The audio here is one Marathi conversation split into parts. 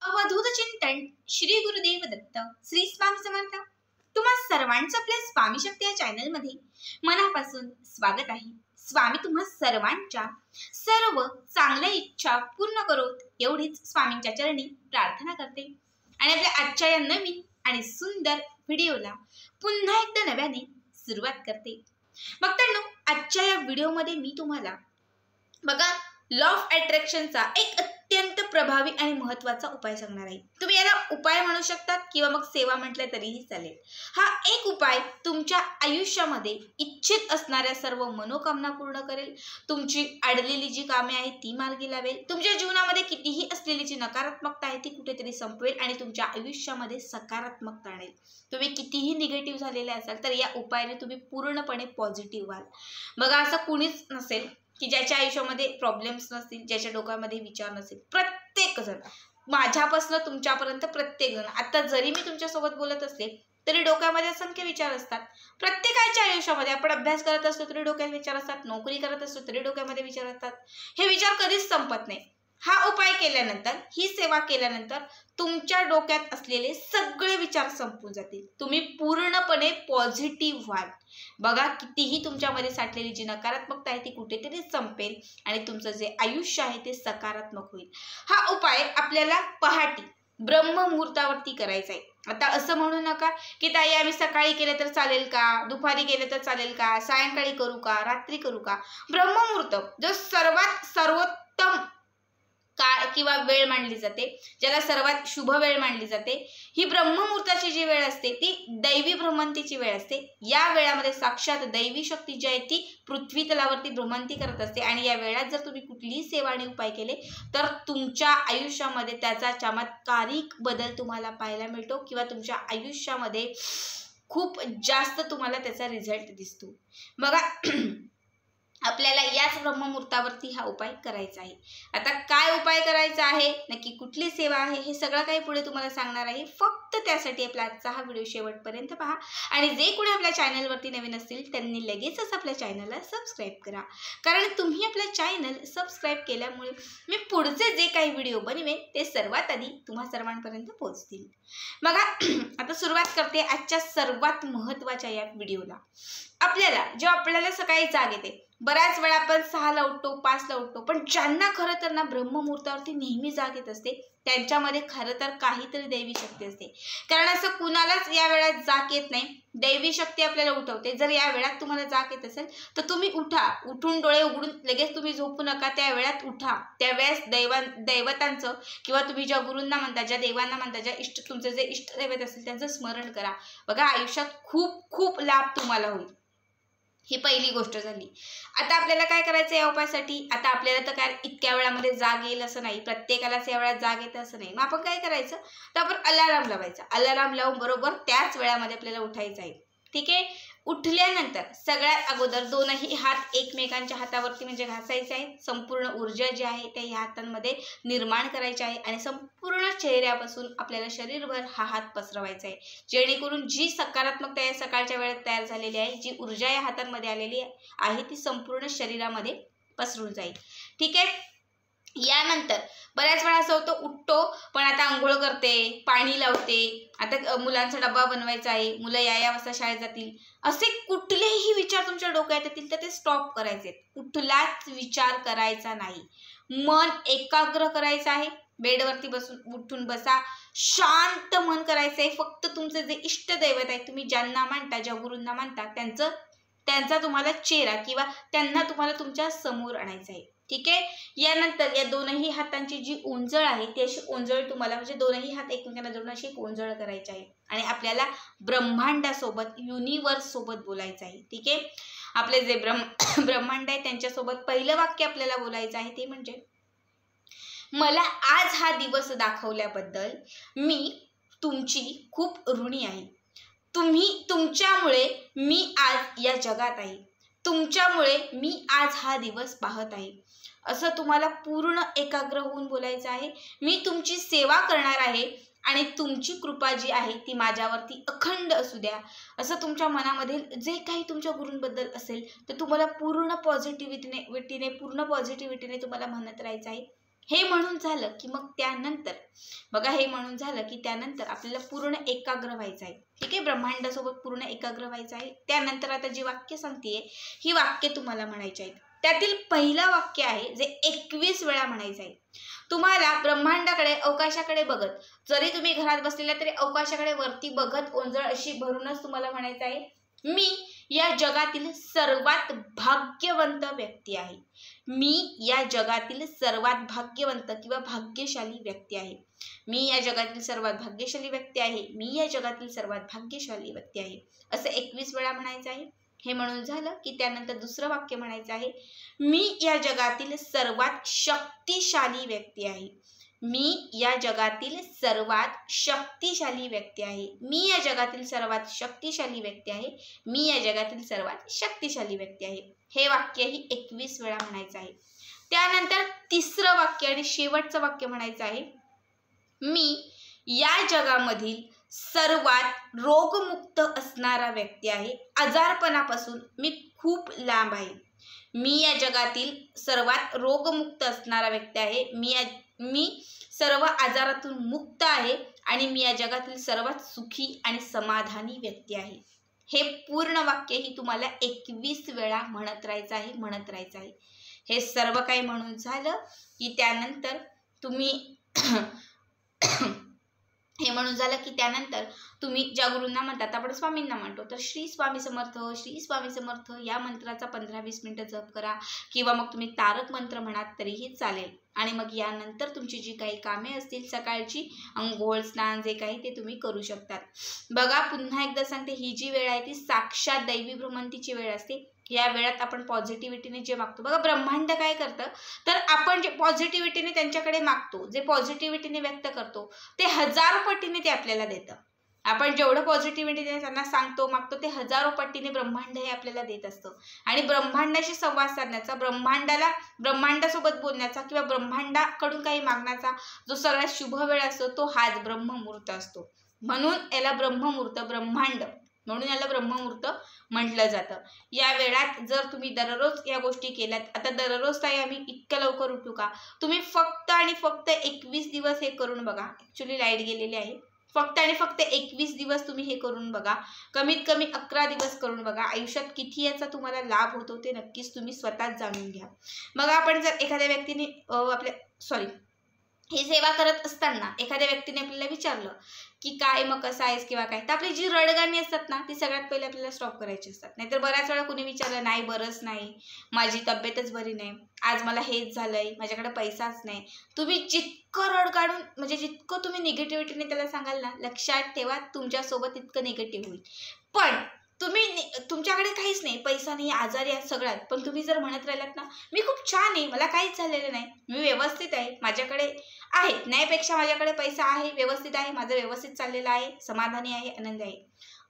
अवधूत चिंतन श्री गुरुदेव दत्त श्री स्वामी समर्थ. तुम्हा सर्वांचं आपल्या स्वामी शक्ती या चॅनल मध्ये मनापासून स्वागत आहे. स्वामी तुम्हा सर्वांच्या सर्व चांगल्या इच्छा पूर्ण करोत एवढीच स्वामींच्या चरणी प्रार्थना करते आणि आपल्या आजच्या या नवीन आणि सुंदर व्हिडिओला पुन्हा एकदा नव्याने सुरुवात करते. भक्तांनो, आजच्या या व्हिडिओमध्ये मी तुम्हाला बघा लॉ ऑफ अट्रॅक्शनचा एक अत्यंत प्रभावी आणि महत्त्वाचा उपाय सांगणार आहे. तुम्ही याला उपाय म्हणू शकतात किंवा मग सेवा म्हटलं तरीही चालेल. हा एक उपाय तुमच्या आयुष्यामध्ये इच्छित असणाऱ्या सर्व मनोकामना पूर्ण करेल. तुमची अडलेली जी कामे आहेत ती मार्गी लावेल. तुमच्या जीवनामध्ये कितीही असलेली जी नकारात्मकता आहे ती कुठेतरी संपवेल आणि तुमच्या आयुष्यामध्ये सकारात्मकता आणेल. तुम्ही कितीही निगेटिव्ह झालेले असाल तर या उपायाने तुम्ही पूर्णपणे पॉझिटिव्ह व्हाल. बघा, असं कुणीच नसेल की ज्याच्या आयुष्यामध्ये प्रॉब्लेम्स नसतील, ज्याच्या डोक्यामध्ये विचार नसेल. प्रत्येक जण, माझ्यापासून तुमच्यापर्यंत प्रत्येक जण, आता जरी मी तुमच्यासोबत बोलत असले तरी डोक्यामध्ये असंख्य विचार असतात. प्रत्येकाच्या आयुष्यामध्ये आपण अभ्यास करत असतो तरी डोक्यात विचार असतात, नोकरी करत असतो तरी डोक्यामध्ये विचार असतात. हे विचार कधीच संपत नाही. हा उपाय केल्यानंतर, ही सेवा केल्यानंतर तुमच्या डोक्यात असलेले सगळे विचार संपून जातील. तुम्ही पूर्णपणे पॉझिटिव्ह व्हाल. बघा, कितीही तुमच्यामध्ये साठलेली जी नकारात्मकता आहे ती कुठेतरी संपेल आणि तुमचं जे आयुष्य आहे ते सकारात्मक होईल. हा उपाय आपल्याला पहाटे ब्रह्ममुहूर्तावरती करायचा आहे. आता असं म्हणू नका की ताई आम्ही सकाळी केले तर चालेल का, दुपारी केले तर चालेल का, सायंकाळी करू का, रात्री करू का. ब्रह्ममुहूर्त जो सर्वोत्तम काळ किंवा वेळ मानली जाते, ज्याला सर्वात शुभ वेळ मानली जाते, ही ब्रह्ममुहूर्ताची जी वेळ असते ती दैवी भ्रमंतीची वेळ असते. या वेळामध्ये साक्षात दैवी शक्ती जी आहे ती पृथ्वी तलावरती भ्रमंती करत असते आणि या वेळात जर तुम्ही कुठलीही सेवा आणि उपाय केले तर तुमच्या आयुष्यामध्ये त्याचा चमत्कारिक बदल तुम्हाला पाहायला मिळतो किंवा तुमच्या आयुष्यामध्ये खूप जास्त तुम्हाला त्याचा रिझल्ट दिसतो. बघा, आपल्याला याच ब्रह्ममुहूर्तावरती हा उपाय करायचा आहे. आता काय उपाय करायचा आहे, नक्की कुठली सेवा आहे, हे सगळं काही पुढे तुम्हाला सांगणार आहे. फक्त त्यासाठी आपला आजचा हा व्हिडिओ शेवटपर्यंत पहा आणि जे कोणी आपल्या चॅनलवरती नवीन असतील त्यांनी लगेचच आपल्या चॅनलला सबस्क्राईब करा. कारण तुम्ही आपल्या चॅनल सबस्क्राईब केल्यामुळे मी पुढचे जे काही व्हिडिओ बनवेन ते सर्वात आधी तुम्हा सर्वांपर्यंत पोहोचतील. बघा, आता सुरुवात करते आजच्या सर्वात महत्त्वाच्या या व्हिडिओला. आपल्याला सकाळी जाग येते. बऱ्याच वेळा आपण 6ला उठतो, 5ला उठतो, पण ज्यांना खरं तर ना ब्रह्ममुहूर्तावरती नेहमी जाग येत असते त्यांच्यामध्ये खरं तर काहीतरी दैवी शक्ती असते. कारण असं कुणालाच या वेळात जाग येत नाही, दैवी शक्ती आपल्याला उठवते. जर या वेळात तुम्हाला जाग येत असेल तर तुम्ही उठा. उठून डोळे उघडून लगेच तुम्ही झोपू नका, त्या वेळात उठा. त्यावेळेस दैवतांचं किंवा तुम्ही ज्या गुरूंना म्हणता, ज्या देवांना म्हणता, ज्या तुमचं जे इष्टदैवत असेल त्यांचं स्मरण करा. बघा, आयुष्यात खूप खूप लाभ तुम्हाला होईल. ही पहिली गोष्ट झाली. आता आपल्याला काय करायचं या उपायासाठी. आता आपल्याला तर काय इतक्या वेळामध्ये जाग येईल असं नाही, प्रत्येकालाच या वेळात जाग येतं असं नाही. मग आपण काय करायचं, तर आपण अलाराम लावायचा. अलाराम लावून बरोबर त्याच वेळामध्ये आपल्याला उठायचं आहे. ठीक आहे. उठल्यानंतर सगळ्यात अगोदर दोनही हात एकमेकांच्या हातावरती म्हणजे घासायचे आहेत. संपूर्ण ऊर्जा जी आहे त्या ह्या हातांमध्ये निर्माण करायची आहे आणि संपूर्ण चेहऱ्यापासून आपल्याला शरीरभर हा हात पसरवायचा आहे, जेणेकरून जी सकारात्मकता या सकाळच्या वेळेत तयार झालेली आहे, जी ऊर्जा या हातांमध्ये आलेली आहे ती संपूर्ण शरीरामध्ये पसरून जाईल. ठीक आहे. यानंतर बऱ्याच वेळा असं होतं, उठतो पण आता आंघोळ करते, पाणी लावते, आता मुलांचा डब्बा बनवायचा आहे, मुलं या वाजता शाळेत जातील, असे कुठलेही विचार तुमच्या डोक्यात येतील तर ते स्टॉप करायचे. कुठलाच विचार करायचा नाही. मन एकाग्र करायचं आहे. बेडवरती उठून बसा, शांत मन करायचं आहे. फक्त तुमचे जे इष्टदैवत आहे, तुम्ही ज्यांना मानता, ज्या गुरूंना मानता, त्यांचा तुम्हाला चेहरा किंवा त्यांना तुम्हाला तुमच्या समोर आणायचं आहे. ठीक आहे. यानंतर या दोनही हातांची जी ओंजळ आहे ती अशी ओंजळ तुम्हाला म्हणजे दोनही हात एकमेकांना जोडून अशी एक ओंजळ करायची आहे आणि आपल्याला ब्रह्मांडासोबत, युनिवर्स सोबत बोलायचं आहे. ठीक आहे. आपले जे ब्रह्मांड आहे त्यांच्यासोबत पहिलं वाक्य आपल्याला बोलायचं आहे ते म्हणजे, मला आज हा दिवस दाखवल्याबद्दल मी तुमची खूप ऋणी आहे. तुमच्यामुळे मी आज या जगात आहे. तुमच्यामुळे मी आज हा दिवस पाहत आहे. असं तुम्हाला पूर्ण एकाग्र होऊन बोलायचं आहे. मी तुमची सेवा करणार आहे आणि तुमची कृपा जी आहे ती माझ्यावरती अखंड असू द्या. असं तुमच्या मनामधील जे काही तुमच्या गुरूंबद्दल असेल तर तुम्हाला पूर्ण पॉझिटिव्हिटीने तुम्हाला म्हणत राहायचं आहे. हे म्हणून झालं की मग त्यानंतर बघा, हे म्हणून झालं की त्यानंतर आपल्याला पूर्ण एकाग्र व्हायचं आहे. ठीक आहे, ब्रह्मांडासोबत पूर्ण एकाग्र व्हायचं आहे. त्यानंतर आता जी वाक्य सांगतेय ही वाक्य तुम्हाला म्हणायची आहेत. त्यातील पहिलं वाक्य आहे जे 21 वेळा म्हणायचं आहे. तुम्हाला ब्रह्मांडाकडे, अवकाशाकडे बघत, जरी तुम्ही घरात बसलेला तरी अवकाशाकडे वरती बघत ओंजळ अशी भरूनच तुम्हाला म्हणायचं आहे, मी या जगातील सर्वात भाग्यवंत व्यक्ती आहे. मी या जगातील सर्वात भाग्यवंत किंवा भाग्यशाली व्यक्ती आहे. मी या जगातील सर्वात भाग्यशाली व्यक्ती आहे. मी या जगातील सर्वात भाग्यशाली व्यक्ती आहे. असं 21 वेळा म्हणायचं आहे. हे म्हणून झालं की त्यानंतर दुसरं वाक्य म्हणायचं आहे, मी या जगातील सर्वात शक्तिशाली व्यक्ती आहे. मी या जगातील सर्वात शक्तिशाली व्यक्ती आहे. मी या जगातील सर्वात शक्तिशाली व्यक्ती आहे. मी या जगातील सर्वात शक्तिशाली व्यक्ती आहे. हे वाक्यही 21 वेळा म्हणायचं आहे. त्यानंतर तिसरं वाक्य आणि शेवटचं वाक्य म्हणायचं आहे, मी या जगामधील सर्वात रोगमुक्त असणारा व्यक्ती आहे. आजारपणापासून मी खूप लांब आहे. मी या जगातील सर्वात रोगमुक्त असणारा व्यक्ती आहे. मी सर्व आजारातून मुक्त आहे आणि मी या जगातील सर्वात सुखी आणि समाधानी व्यक्ती आहे. हे पूर्ण वाक्य ही तुम्हाला 21 वेळा म्हणत राहायचं आहे. हे सर्व काही म्हणून झालं की त्यानंतर तुम्ही हे म्हणून झालं की त्यानंतर तुम्ही ज्या गुरूंना म्हणतात, आपण स्वामींना म्हणतो, तर श्री स्वामी समर्थ, श्री स्वामी समर्थ या मंत्राचा 15-20 मिनिटं जप करा किंवा मग तुम्ही तारक मंत्र म्हणात तरीही चालेल. आणि मग यानंतर तुमची जी काही कामे असतील सकाळची, अंघोळ, स्नान, जे काही ते तुम्ही करू शकतात. बघा, पुन्हा एकदा सांगते, ही जी वेळ आहे ती साक्षात दैवी भ्रमंतीची वेळ असते. या वेळात आपण पॉझिटिव्हिटीने जे मागतो, बघा ब्रह्मांड काय करतं, तर आपण जे पॉझिटिव्हिटीने त्यांच्याकडे मागतो, जे पॉझिटिव्हिटीने व्यक्त करतो, ते हजारो पटीने ते आपल्याला देतं. आपण जेवढं पॉझिटिव्हिटीने त्यांना सांगतो, मागतो, ते हजारो पटीने ब्रह्मांड हे आपल्याला देत असतं. आणि ब्रह्मांडाशी संवाद साधण्याचा, ब्रह्मांडासोबत बोलण्याचा किंवा ब्रह्मांडाकडून काही मागण्याचा जो सगळ्यात शुभ वेळ असतो तो हाच ब्रह्ममुहूर्त असतो. म्हणून याला ब्रह्ममुहूर्त, ब्रह्मांड म्हणून याला ब्रह्ममुहूर्त म्हटलं जातं. या वेळात जर तुम्ही दररोज या गोष्टी केल्यात, आता दररोज ताई आम्ही इतक्या लवकर उठू का, तुम्ही फक्त आणि फक्त 21 दिवस हे करून बघा. ॲक्च्युली लाईट गेलेली आहे. फक्त आणि फक्त 21 दिवस तुम्ही हे करून बघा. कमीत कमी 11 दिवस करून बघा. आयुष्यात किती याचा तुम्हाला लाभ होतो ते नक्कीच तुम्ही स्वतःच जाणून घ्या. मग आपण जर एखाद्या व्यक्तीने ही सेवा करत असताना एखाद्या व्यक्तीने आपल्याला विचारलं की काय मग कसं आहेस किंवा काय, तर आपली जी रडगाणी असतात ना ती सगळ्यात पहिले आपल्याला स्टॉप करायची असतात. नाहीतर बऱ्याच वेळा कुणी विचारलं, नाही बरंच नाही, माझी तब्येतच बरी नाही, आज मला हेच झालंय, माझ्याकडे पैसाच नाही. तुम्ही जितकं रडगाडून म्हणजे जितकं तुम्ही निगेटिव्हिटीने त्याला सांगाल ना, लक्षात ठेवा तुमच्यासोबत इतकं निगेटिव्ह होईल. पण तुमच्याकडे काहीच नाही, पैसा नाही, आजारी आहे सगळ्यात, पण तुम्ही जर म्हणत राहिलात ना, मी खूप छान आहे, मला काहीच झालेलं नाही, मी व्यवस्थित आहे, माझ्याकडे आहे, नाहीपेक्षा माझ्याकडे पैसा आहे, व्यवस्थित आहे, माझं व्यवस्थित चाललेलं आहे, समाधानी आहे, आनंदी आहे,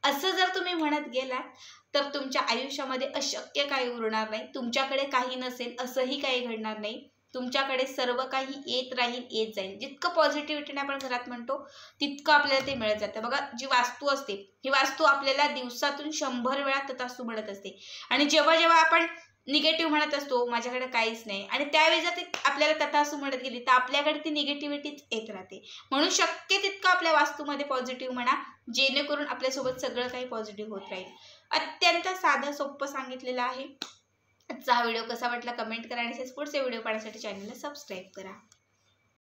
असं जर तुम्ही म्हणत गेलात तर तुमच्या आयुष्यामध्ये अशक्य काही उरणार नाही. तुमच्याकडे काही नसेल असंही काही घडणार नाही. तुमच्याकडे सर्व काही येत राहील, येत जाईल. जितकं पॉझिटिव्हिटीने आपण घरात म्हणतो तितकं आपल्याला ते मिळत जातं. बघा, जी वास्तू असते ही वास्तू आपल्याला दिवसातून 100 वेळा तथास्तु म्हणत असते. आणि जेव्हा जेव्हा आपण निगेटिव्ह म्हणत असतो, माझ्याकडे काहीच नाही, आणि त्यावेळी जर ते आपल्याला तथास्तु म्हणत गेली तर आपल्याकडे ती निगेटिव्हिटीच येत राहते. म्हणून शक्य तितकं आपल्या वास्तूमध्ये पॉझिटिव्ह म्हणा, जेणेकरून आपल्यासोबत सगळं काही पॉझिटिव्ह होत राहील. अत्यंत साधं सोपं सांगितलेलं आहे. आजचा हा व्हिडिओ कसा वाटला कमेंट करा आणि पुढचे व्हिडिओ पाहण्यासाठी चॅनलला सबस्क्राईब करा.